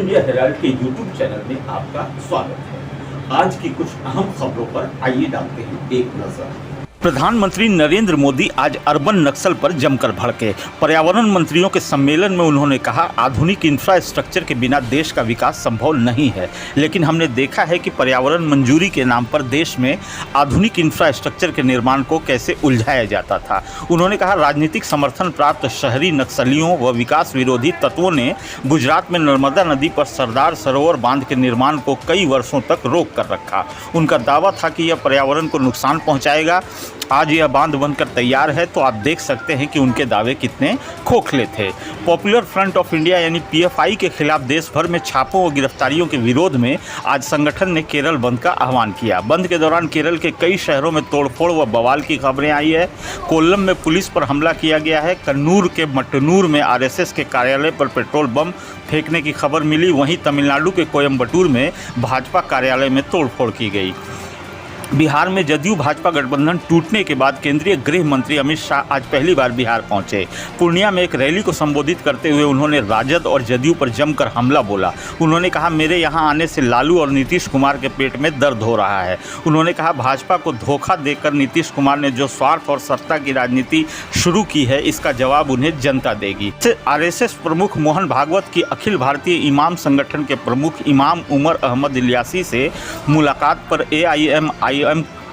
India Herald के YouTube channel में आपका स्वागत है। आज की कुछ अहम खबरों पर आइए डालते हैं एक नजर। प्रधानमंत्री नरेंद्र मोदी आज अर्बन नक्सल पर जमकर भड़के। पर्यावरण मंत्रियों के सम्मेलन में उन्होंने कहा, आधुनिक इंफ्रास्ट्रक्चर के बिना देश का विकास संभव नहीं है, लेकिन हमने देखा है कि पर्यावरण मंजूरी के नाम पर देश में आधुनिक इंफ्रास्ट्रक्चर के निर्माण को कैसे उलझाया जाता था। उन्होंने कहा, राजनीतिक समर्थन प्राप्त शहरी नक्सलियों व विकास विरोधी तत्वों ने गुजरात में नर्मदा नदी पर सरदार सरोवर बांध के निर्माण को कई वर्षों तक रोक कर रखा। उनका दावा था कि यह पर्यावरण को नुकसान पहुंचाएगा। आज यह बांध बनकर तैयार है तो आप देख सकते हैं कि उनके दावे कितने खोखले थे। पॉपुलर फ्रंट ऑफ इंडिया यानी पीएफआई के खिलाफ देश भर में छापों व गिरफ्तारियों के विरोध में आज संगठन ने केरल बंद का आह्वान किया। बंद के दौरान केरल के कई शहरों में तोड़फोड़ व बवाल की खबरें आई है। कोल्लम में पुलिस पर हमला किया गया है। कन्नूर के मट्टनूर में आरएसएस के कार्यालय पर पेट्रोल बम फेंकने की खबर मिली। वहीं तमिलनाडु के कोयम्बटूर में भाजपा कार्यालय में तोड़फोड़ की गई। बिहार में जदयू भाजपा गठबंधन टूटने के बाद केंद्रीय गृह मंत्री अमित शाह आज पहली बार बिहार पहुंचे। पूर्णिया में एक रैली को संबोधित करते हुए उन्होंने राजद और जदयू पर जमकर हमला बोला। उन्होंने कहा, मेरे यहां आने से लालू और नीतीश कुमार के पेट में दर्द हो रहा है। उन्होंने कहा, भाजपा को धोखा देकर नीतीश कुमार ने जो स्वार्थ और सत्ता की राजनीति शुरू की है, इसका जवाब उन्हें जनता देगी। आरएसएस प्रमुख मोहन भागवत की अखिल भारतीय इमाम संगठन के प्रमुख इमाम उमर अहमद इलियासी से मुलाकात पर एआईएमआईएम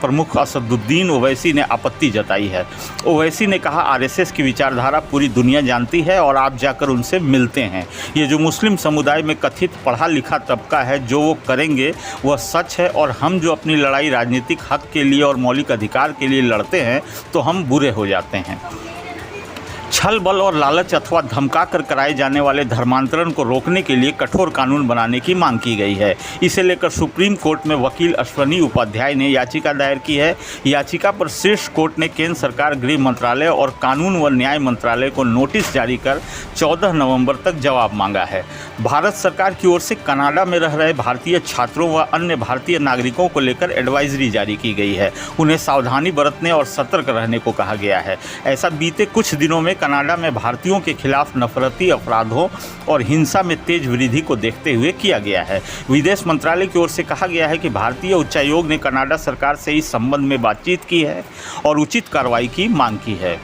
प्रमुख असदुद्दीन ओवैसी ने आपत्ति जताई है। ओवैसी ने कहा, आरएसएस की विचारधारा पूरी दुनिया जानती है और आप जाकर उनसे मिलते हैं। ये जो मुस्लिम समुदाय में कथित पढ़ा लिखा तबका है, जो वो करेंगे वह सच है, और हम जो अपनी लड़ाई राजनीतिक हक के लिए और मौलिक अधिकार के लिए लड़ते हैं तो हम बुरे हो जाते हैं। छल बल और लालच अथवा धमका कर कराए जाने वाले धर्मांतरण को रोकने के लिए कठोर कानून बनाने की मांग की गई है। इसे लेकर सुप्रीम कोर्ट में वकील अश्वनी उपाध्याय ने याचिका दायर की है। याचिका पर शीर्ष कोर्ट ने केंद्र सरकार, गृह मंत्रालय और कानून व न्याय मंत्रालय को नोटिस जारी कर 14 नवंबर तक जवाब मांगा है। भारत सरकार की ओर से कनाडा में रह रहे भारतीय छात्रों व अन्य भारतीय नागरिकों को लेकर एडवाइजरी जारी की गई है। उन्हें सावधानी बरतने और सतर्क रहने को कहा गया है। ऐसा बीते कुछ दिनों में कनाडा में भारतीयों के खिलाफ नफरती अपराधों और हिंसा में तेज वृद्धि को देखते हुए किया गया है। विदेश मंत्रालय की ओर से कहा गया है कि भारतीय उच्चायोग ने कनाडा सरकार से इस संबंध में बातचीत की है और उचित कार्रवाई की मांग की है।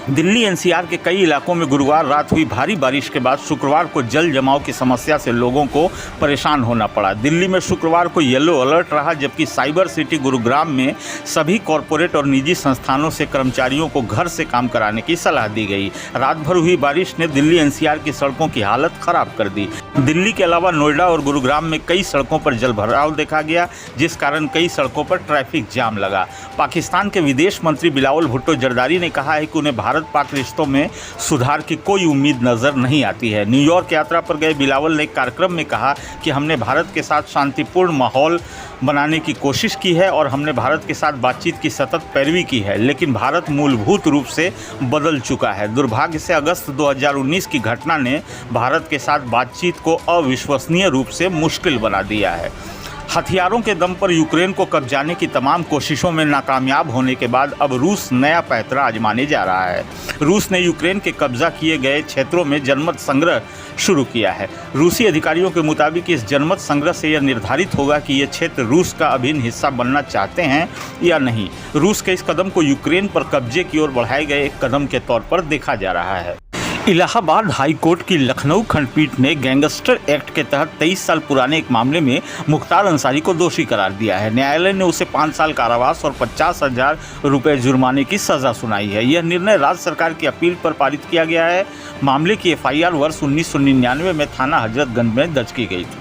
दिल्ली एनसीआर के कई इलाकों में गुरुवार रात हुई भारी बारिश के बाद शुक्रवार को जल जमाव की समस्या से लोगों को परेशान होना पड़ा। दिल्ली में शुक्रवार को येलो अलर्ट रहा, जबकि साइबर सिटी गुरुग्राम में सभी कॉरपोरेट और निजी संस्थानों से कर्मचारियों को घर से काम कराने की सलाह दी गई। रात भर हुई बारिश ने दिल्ली एनसीआर की सड़कों की हालत खराब कर दी। दिल्ली के अलावा नोएडा और गुरुग्राम में कई सड़कों पर जलभराव देखा गया, जिस कारण कई सड़कों पर ट्रैफिक जाम लगा। पाकिस्तान के विदेश मंत्री बिलावल भुट्टो जरदारी ने कहा है कि उन्हें भारत पाक रिश्तों में सुधार की कोई उम्मीद नजर नहीं आती है। न्यूयॉर्क यात्रा पर गए बिलावल ने एक कार्यक्रम में कहा कि हमने भारत के साथ शांतिपूर्ण माहौल बनाने की कोशिश की है और हमने भारत के साथ बातचीत की सतत पैरवी की है, लेकिन भारत मूलभूत रूप से बदल चुका है। दुर्भाग्य से अगस्त 2019 की घटना ने भारत के साथ बातचीत को अविश्वसनीय रूप से मुश्किल बना दिया है। हथियारों के दम पर यूक्रेन को कब्जाने की तमाम कोशिशों में नाकामयाब होने के बाद अब रूस नया पैंतरा आजमाने जा रहा है। रूस ने यूक्रेन के कब्जा किए गए क्षेत्रों में जनमत संग्रह शुरू किया है। रूसी अधिकारियों के मुताबिक इस जनमत संग्रह से यह निर्धारित होगा कि ये क्षेत्र रूस का अभिन्न हिस्सा बनना चाहते हैं या नहीं। रूस के इस कदम को यूक्रेन पर कब्जे की ओर बढ़ाए गए एक कदम के तौर पर देखा जा रहा है। इलाहाबाद हाई कोर्ट की लखनऊ खंडपीठ ने गैंगस्टर एक्ट के तहत 23 साल पुराने एक मामले में मुख्तार अंसारी को दोषी करार दिया है। न्यायालय ने उसे 5 साल कारावास और 50,000 रुपये जुर्माने की सजा सुनाई है। यह निर्णय राज्य सरकार की अपील पर पारित किया गया है। मामले की एफआईआर वर्ष 1999 में थाना हजरतगंज में दर्ज की गई थी।